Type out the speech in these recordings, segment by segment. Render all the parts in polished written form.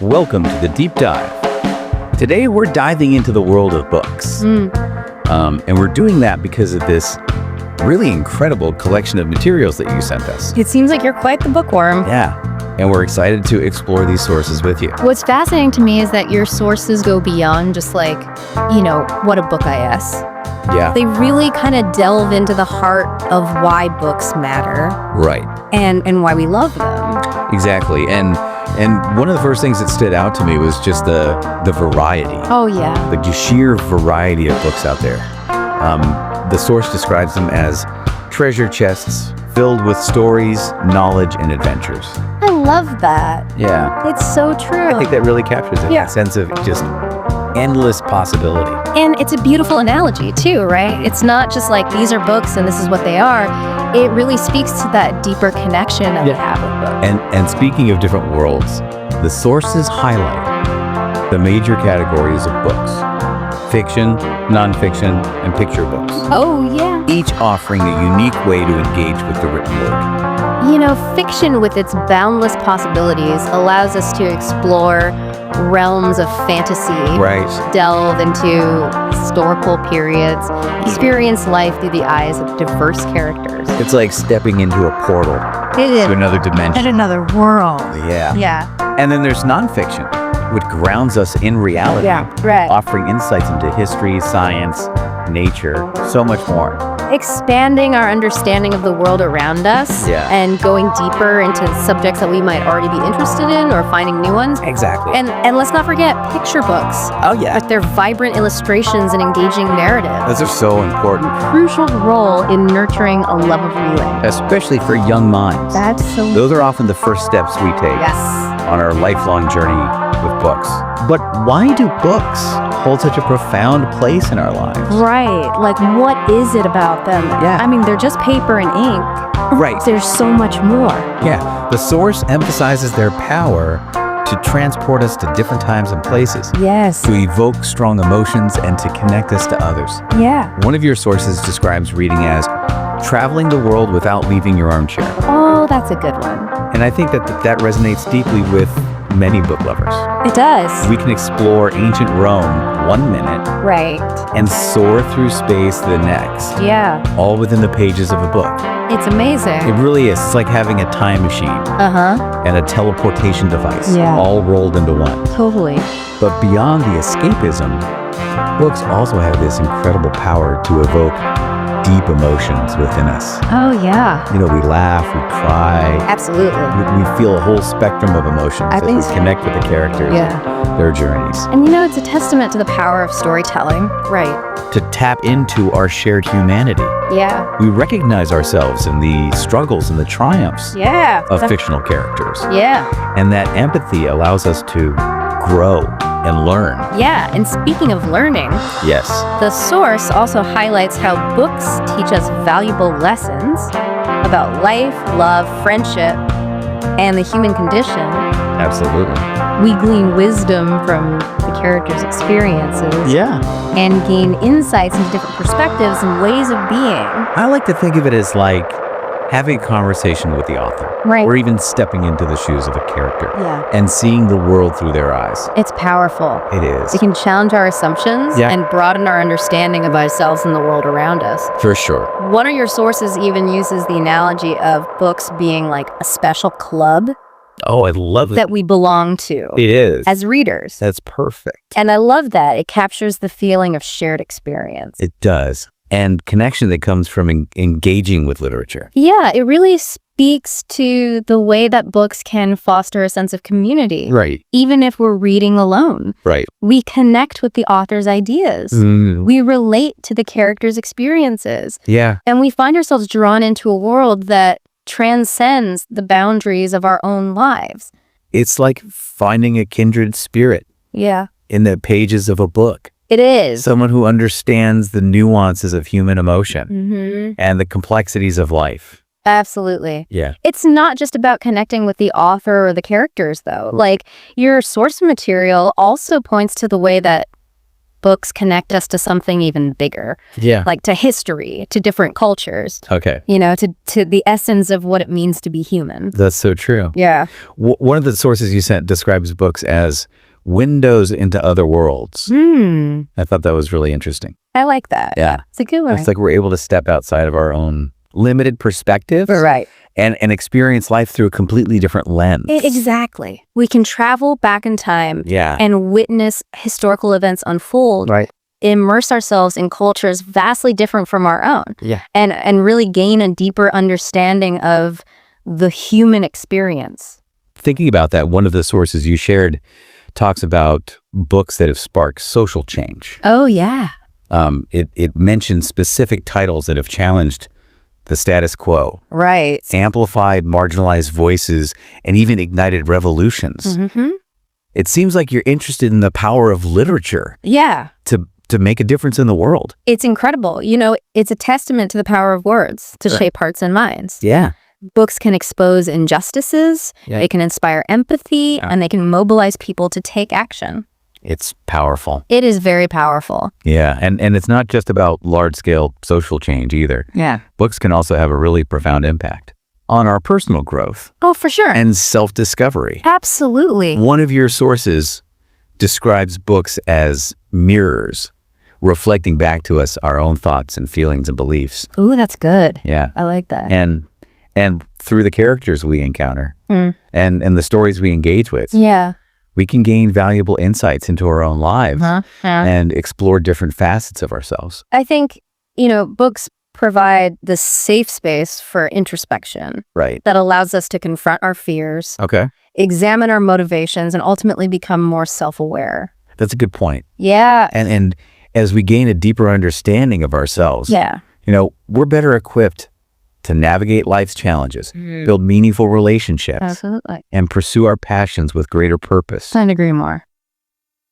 Welcome to the Deep Dive. Today we're diving into the world of books. And we're doing that because of this really incredible collection of materials that you sent us. It seems like you're quite the bookworm. Yeah, and we're excited to explore these sources with you. What's fascinating to me is that your sources go beyond just like, what a book is. Yeah, They really kind of delve into the heart of why books matter right. and why we love them. Exactly. And one of the first things that stood out to me was just the variety. Oh, yeah. The sheer variety of books out there. The source describes them as treasure chests filled with stories, knowledge, and adventures. I love that. Yeah, It's so true. I think that really captures it. Yeah. That sense of just endless possibility. And it's a beautiful analogy too, right? It's not just like these are books and this is what they are. It really speaks to that deeper connection that we have with books. And speaking of different worlds, the sources highlight the major categories of books: fiction, nonfiction, and picture books, Oh, yeah. each offering a unique way to engage with the written word. Fiction with its boundless possibilities allows us to explore realms of fantasy, Right. delve into historical periods, experience life through the eyes of diverse characters. It's like stepping into a portal It is to another dimension. another world. Yeah. Yeah. And then there's nonfiction, which grounds us in reality, Right. offering insights into history, science, nature, so much more. Expanding our understanding of the world around us and going deeper into subjects that we might already be interested in or finding new ones. Exactly. And let's not forget picture books Oh, yeah. with their vibrant illustrations and engaging narrative. Those are so important, Crucial role in nurturing a love of reading. especially for young minds. That's so Those are often the first steps we take yes. on our lifelong journey with books. But why do books hold such a profound place in our lives? Right. Like, what is it about them? Yeah. I mean, they're just paper and ink. Right. There's so much more. Yeah. The source emphasizes their power to transport us to different times and places, Yes. to evoke strong emotions, and to connect us to others. Yeah. One of your sources describes reading as traveling the world without leaving your armchair. Oh, that's a good one. And I think that resonates deeply with many book lovers. It does. We can explore ancient Rome 1 minute Right. and soar through space the next, Yeah. all within the pages of a book. It's amazing. It really is. It's like having a time machine Uh-huh. and a teleportation device, Yeah. all rolled into one. Totally. But beyond the escapism, books also have this incredible power to evoke deep emotions within us. Oh, yeah. We laugh, we cry, Absolutely. we feel a whole spectrum of emotions I as think we so. connect with the characters, Yeah. their journeys. And it's a testament to the power of storytelling. Right. To tap into our shared humanity. Yeah. We recognize ourselves in the struggles and the triumphs Yeah. of fictional characters. Yeah. And that empathy allows us to grow and learn. Yeah. And speaking of learning, Yes. the source also highlights how books teach us valuable lessons about life, love, friendship, and the human condition. Absolutely. We glean wisdom from the characters' experiences Yeah. and gain insights into different perspectives and ways of being. I like to think of it as like having a conversation with the author. Right. Or even stepping into the shoes of a character Yeah. and seeing the world through their eyes. It's powerful. It is. It can challenge our assumptions Yeah. and broaden our understanding of ourselves and the world around us. For sure. One of your sources even uses the analogy of books being like a special club Oh, I love it. that we belong to It is. as readers. That's perfect. And I love that. It captures the feeling of shared experience. It does. And connection that comes from engaging with literature. Yeah, it really speaks to the way that books can foster a sense of community. Right. Even if we're reading alone, Right. we connect with the author's ideas. We relate to the character's experiences. Yeah. And we find ourselves drawn into a world that transcends the boundaries of our own lives. It's like finding a kindred spirit Yeah, in the pages of a book. it is. Someone who understands the nuances of human emotion and the complexities of life. Absolutely. Yeah. It's not just about connecting with the author or the characters, though. Like, your source material also points to the way that books connect us to something even bigger, Yeah. like to history, to different cultures, Okay. to the essence of what it means to be human. That's so true. Yeah. One of the sources you sent describes books as windows into other worlds. I thought that was really interesting. I like that. Yeah. It's a good one. It's like we're able to step outside of our own limited perspectives. Right. And experience life through a completely different lens. Exactly. We can travel back in time Yeah. and witness historical events unfold, Right. immerse ourselves in cultures vastly different from our own, Yeah. and really gain a deeper understanding of the human experience. Thinking about that, one of the sources you shared talks about books that have sparked social change. Oh, yeah. It mentions specific titles that have challenged the status quo, Right. amplified marginalized voices, and even ignited revolutions. It seems like you're interested in the power of literature Yeah. to make a difference in the world. It's incredible. It's a testament to the power of words to shape hearts and minds. Yeah. Books can expose injustices, Yeah. they can inspire empathy, Yeah. and they can mobilize people to take action. It's powerful. It is very powerful. Yeah. And it's not just about large-scale social change either. Yeah. Books can also have a really profound impact on our personal growth Oh, for sure. and self-discovery. Absolutely. One of your sources describes books as mirrors, reflecting back to us our own thoughts and feelings and beliefs. Ooh, that's good. Yeah. I like that. And through the characters we encounter and the stories we engage with, Yeah. we can gain valuable insights into our own lives Yeah. and explore different facets of ourselves. I think, books provide the safe space for introspection Right. that allows us to confront our fears, Okay. examine our motivations, and ultimately become more self-aware. That's a good point. Yeah. And as we gain a deeper understanding of ourselves, Yeah. we're better equipped to navigate life's challenges, build meaningful relationships, Absolutely. and pursue our passions with greater purpose. Couldn't agree more.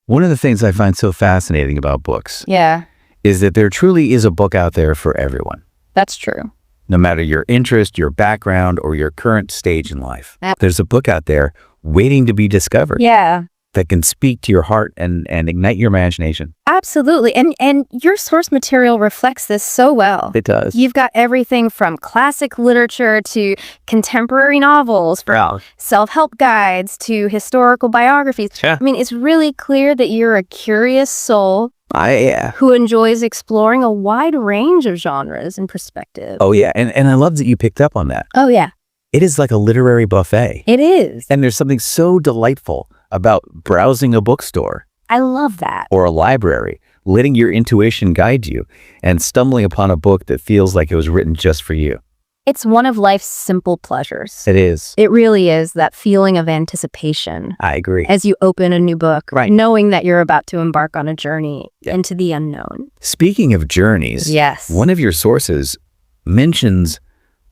One of the things I find so fascinating about books Yeah. is that there truly is a book out there for everyone, That's true. no matter your interest, your background, or your current stage in life. Yep. There's a book out there waiting to be discovered Yeah. that can speak to your heart and ignite your imagination. Absolutely. And your source material reflects this so well. It does. You've got everything from classic literature to contemporary novels, from self-help guides to historical biographies. Yeah. I mean, it's really clear that you're a curious soul Yeah. who enjoys exploring a wide range of genres and perspectives. Oh, yeah. And I love that you picked up on that. Oh, yeah. It is like a literary buffet. It is. And there's something so delightful about browsing a bookstore I love that. or a library, letting your intuition guide you, and stumbling upon a book that feels like it was written just for you. It's one of life's simple pleasures. It is. It really is, that feeling of anticipation I agree. as you open a new book, Right. knowing that you're about to embark on a journey Yeah. into the unknown. Speaking of journeys, Yes. one of your sources mentions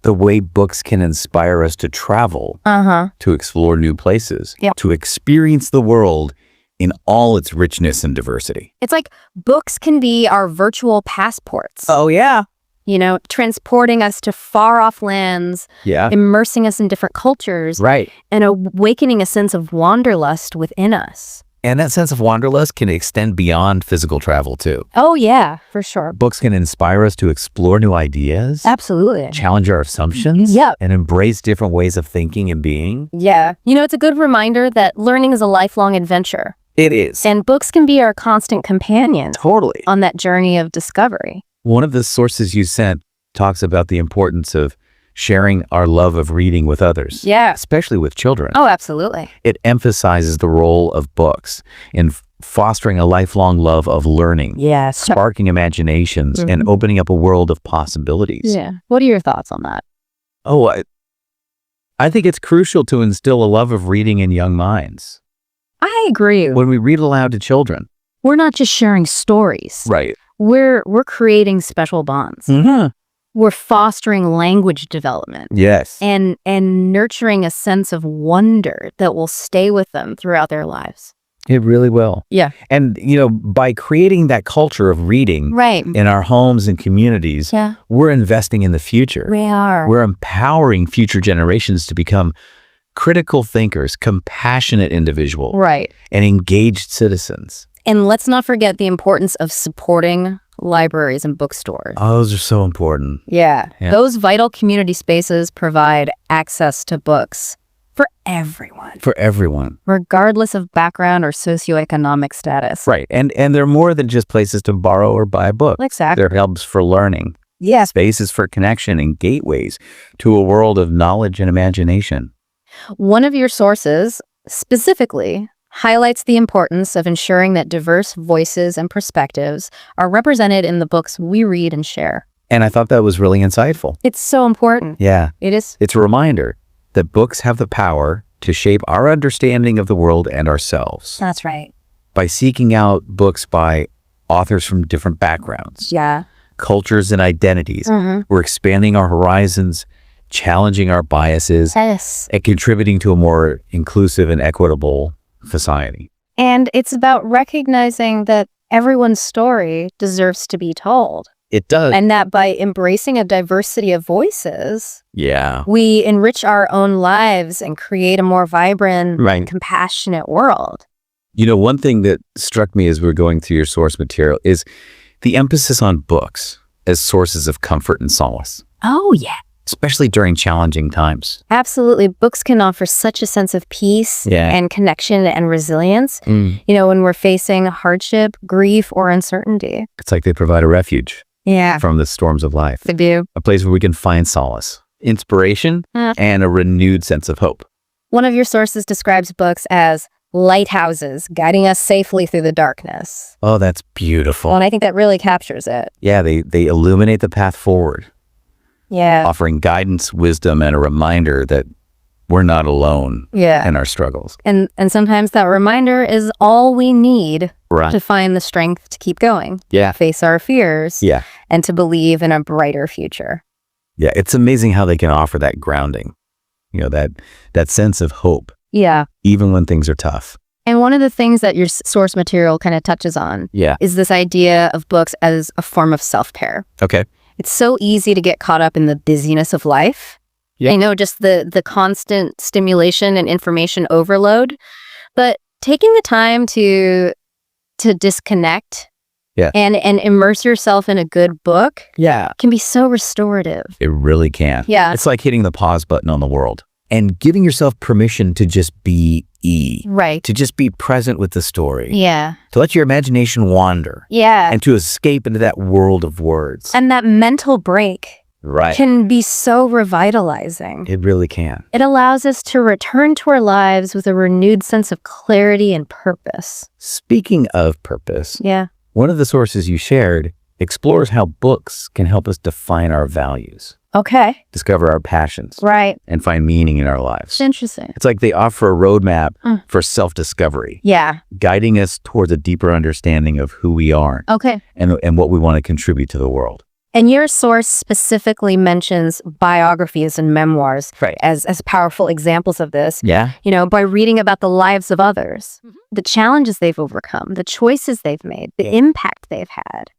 the way books can inspire us to travel, Uh-huh. to explore new places, Yeah. to experience the world in all its richness and diversity. It's like books can be our virtual passports, yeah. transporting us to far off lands, Yeah. immersing us in different cultures, Right. and awakening a sense of wanderlust within us. And that sense of wanderlust can extend beyond physical travel too. Oh, yeah, for sure. Books can inspire us to explore new ideas, Absolutely. challenge our assumptions, Yep. and embrace different ways of thinking and being. Yeah. It's a good reminder that learning is a lifelong adventure, It is. and books can be our constant companions Totally. on that journey of discovery. One of the sources you sent talks about the importance of sharing our love of reading with others, Yeah. especially with children. Oh, absolutely. It emphasizes the role of books in fostering a lifelong love of learning, Yes. sparking imaginations, and opening up a world of possibilities. Yeah. What are your thoughts on that? Oh, I think it's crucial to instill a love of reading in young minds. I agree. When we read aloud to children. We're not just sharing stories. Right. We're creating special bonds. Mm-hmm. We're fostering language development Yes. and nurturing a sense of wonder that will stay with them throughout their lives. It really will. Yeah. And, by creating that culture of reading Right. in our homes and communities, Yeah. we're investing in the future. We are. We're empowering future generations to become critical thinkers, compassionate individuals, Right. and engaged citizens. And let's not forget the importance of supporting libraries and bookstores. Oh, those are so important. Yeah. Yeah. Those vital community spaces provide access to books for everyone, For everyone. regardless of background or socioeconomic status. Right. And they're more than just places to borrow or buy books. Exactly. They're hubs for learning, Yes. spaces for connection, and gateways to a world of knowledge and imagination. One of your sources specifically highlights the importance of ensuring that diverse voices and perspectives are represented in the books we read and share. And I thought that was really insightful. It's so important. Yeah. It is. It's a reminder that books have the power to shape our understanding of the world and ourselves. That's right. By seeking out books by authors from different backgrounds, Yeah. cultures, and identities, we're expanding our horizons, challenging our biases, Yes. and contributing to a more inclusive and equitable society. And it's about recognizing that everyone's story deserves to be told. It does. And that by embracing a diversity of voices, Yeah. we enrich our own lives and create a more vibrant, Right. compassionate world. You know, one thing that struck me as we were going through your source material is the emphasis on books as sources of comfort and solace, Oh, yeah. especially during challenging times. Absolutely. Books can offer such a sense of peace Yeah. and connection and resilience, you know, when we're facing hardship, grief, or uncertainty. It's like they provide a refuge Yeah. from the storms of life, They do. a place where we can find solace, inspiration, and a renewed sense of hope. One of your sources describes books as lighthouses guiding us safely through the darkness. Oh, that's beautiful. Well, and I think that really captures it. Yeah, they illuminate the path forward, Yeah. offering guidance, wisdom, and a reminder that we're not alone Yeah. in our struggles. And sometimes that reminder is all we need Right. to find the strength to keep going, Yeah. face our fears, Yeah. and to believe in a brighter future. Yeah. It's amazing how they can offer that grounding, you know, that sense of hope, Yeah. even when things are tough. And one of the things that your source material kind of touches on Yeah. is this idea of books as a form of self-care. Okay. It's so easy to get caught up in the busyness of life. Yeah. I know, just the constant stimulation and information overload, but taking the time to disconnect Yeah. and immerse yourself in a good book Yeah. can be so restorative. It really can. Yeah. It's like hitting the pause button on the world and giving yourself permission to just be Right. to just be present with the story, Yeah. to let your imagination wander Yeah. and to escape into that world of words. And that mental break Right. can be so revitalizing. It really can. It allows us to return to our lives with a renewed sense of clarity and purpose. Speaking of purpose, Yeah. one of the sources you shared explores how books can help us define our values, Okay. discover our passions, Right. and find meaning in our lives. It's interesting. It's like they offer a roadmap for self-discovery, Yeah. guiding us towards a deeper understanding of who we are Okay. and what we want to contribute to the world. And your source specifically mentions biographies and memoirs Right. as powerful examples of this. Yeah. You know, by reading about the lives of others, the challenges they've overcome, the choices they've made, the impact they've had,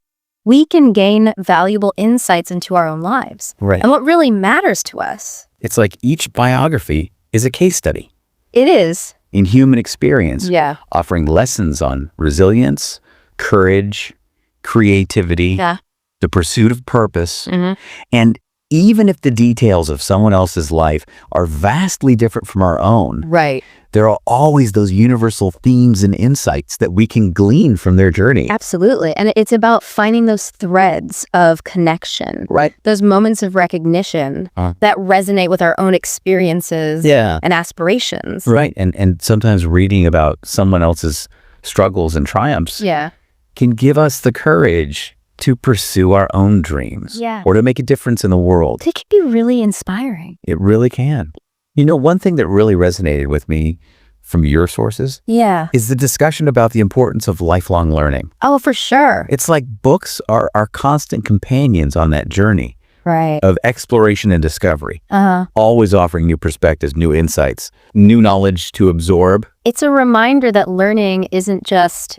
we can gain valuable insights into our own lives Right. and what really matters to us. It's like each biography is a case study It is. in human experience, Yeah. offering lessons on resilience, courage, creativity, Yeah. the pursuit of purpose. Mhm. And even if the details of someone else's life are vastly different from our own, Right. there are always those universal themes and insights that we can glean from their journey. Absolutely. And it's about finding those threads of connection, Right. those moments of recognition that resonate with our own experiences Yeah. and aspirations. Right. And sometimes reading about someone else's struggles and triumphs Yeah. can give us the courage to pursue our own dreams Yeah. or to make a difference in the world. It can be really inspiring. It really can. You know, one thing that really resonated with me from your sources Yeah. is the discussion about the importance of lifelong learning. Oh, for sure. It's like books are our constant companions on that journey Right. of exploration and discovery, Uh-huh. always offering new perspectives, new insights, new knowledge to absorb. It's a reminder that learning isn't just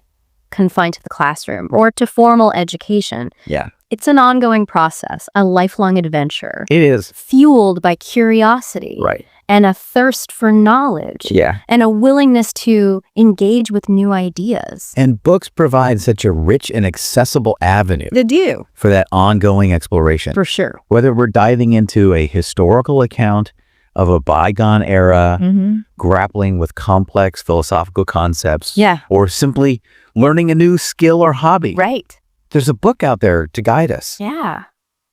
confined to the classroom or to formal education. Yeah, It's an ongoing process, a lifelong adventure, it is. fueled by curiosity Right. and a thirst for knowledge Yeah. and a willingness to engage with new ideas. And books provide such a rich and accessible avenue They do. for that ongoing exploration. For sure. Whether we're diving into a historical account of a bygone era, grappling with complex philosophical concepts, Yeah. or simply learning a new skill or hobby. Right. There's a book out there to guide us. Yeah.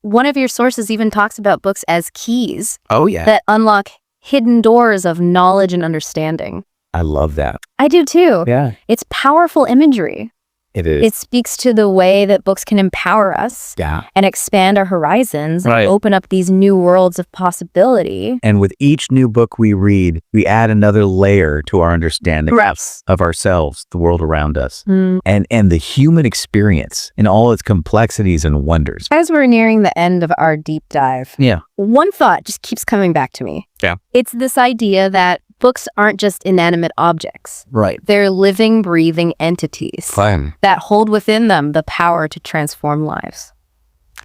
One of your sources even talks about books as keys Oh, yeah. that unlock hidden doors of knowledge and understanding. I love that. I do too. Yeah, It's powerful imagery. it is. It speaks to the way that books can empower us Yeah. and expand our horizons Right. and open up these new worlds of possibility. And with each new book we read, we add another layer to our understanding of ourselves, the world around us, and the human experience in all its complexities and wonders. As we're nearing the end of our deep dive, Yeah. one thought just keeps coming back to me. Yeah. It's this idea that books aren't just inanimate objects. Right. They're living, breathing entities Fun. that hold within them the power to transform lives.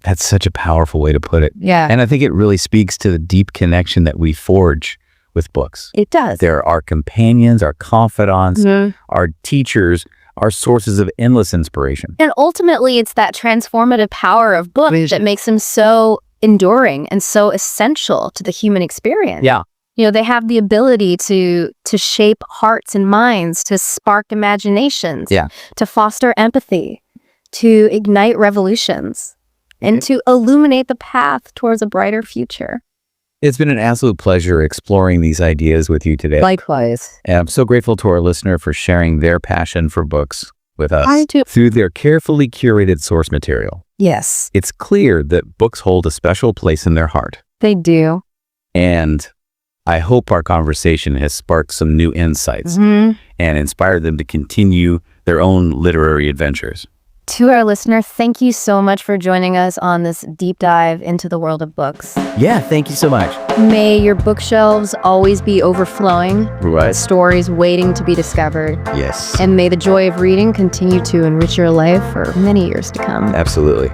That's such a powerful way to put it. Yeah, And I think it really speaks to the deep connection that we forge with books. it does. They're our companions, our confidants, Mhm. our teachers, our sources of endless inspiration. And ultimately, it's that transformative power of books that makes them so enduring and so essential to the human experience. Yeah. You know, they have the ability to shape hearts and minds, to spark imaginations, Yeah. to foster empathy, to ignite revolutions, and to illuminate the path towards a brighter future. It's been an absolute pleasure exploring these ideas with you today. Likewise. And I'm so grateful to our listener for sharing their passion for books with us I too. through their carefully curated source material. Yes, It's clear that books hold a special place in their heart. they do. And I hope our conversation has sparked some new insights Mhm. and inspired them to continue their own literary adventures. To our listener, thank you so much for joining us on this deep dive into the world of books. Yeah, thank you so much. May your bookshelves always be overflowing, Right. stories waiting to be discovered, Yes. and may the joy of reading continue to enrich your life for many years to come. Absolutely.